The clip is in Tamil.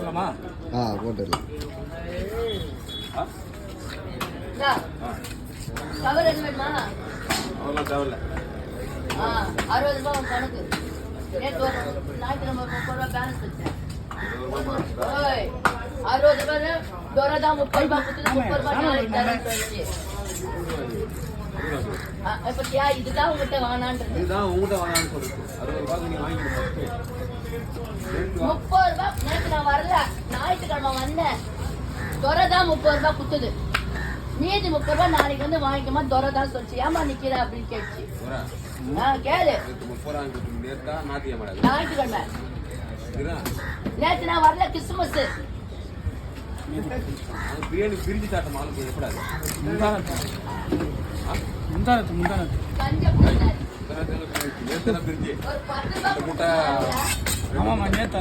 போட்டுலாமா? போட்டுடலாம். கவர் எது வேணுமா? அவ்வளோ தேவையில்ல. 60 ரூபாய் உன் கணக்கு. நேற்று ஒரு ஞாயிற்றுக்கிழமை 30 ரூபாய் பேலன்ஸ் வச்சேன். 60 ரூபாய் துரதான் 30 ரூபாய் கொடுத்து 30 ரூபாய் நாளைக்கு தரேன்னு சொல்லிச்சு. பத்தியா இதுதான் உங்ககிட்ட வானான்றது. இதுதான் உங்ககிட்ட வானான்னு சொல்லுது. 60 ரூபாய்க்கு நீ வாங்கிட்டு 30 ரூபாய் நேற்று நான் வரல, ஞாயிற்றுக்கிழமை வந்தேன். துரதான் 30 ரூபாய் குத்துது. மீதி 30 ரூபாய் நாளைக்கு வந்து வாங்கிக்கமா துரதான் சொல்லிச்சு. ஏமா நிக்கிற அப்படின்னு கேட்டுச்சு. கேளு. ஞாயிற்றுக்கிழமை நேற்று நான் வரல, கிறிஸ்துமஸ். பிரியாணி பிரிஞ்சு சாட்டம் ஆளு எப்படாது ஒரு 10 ரூபாய் ஆமாமா நேத்தா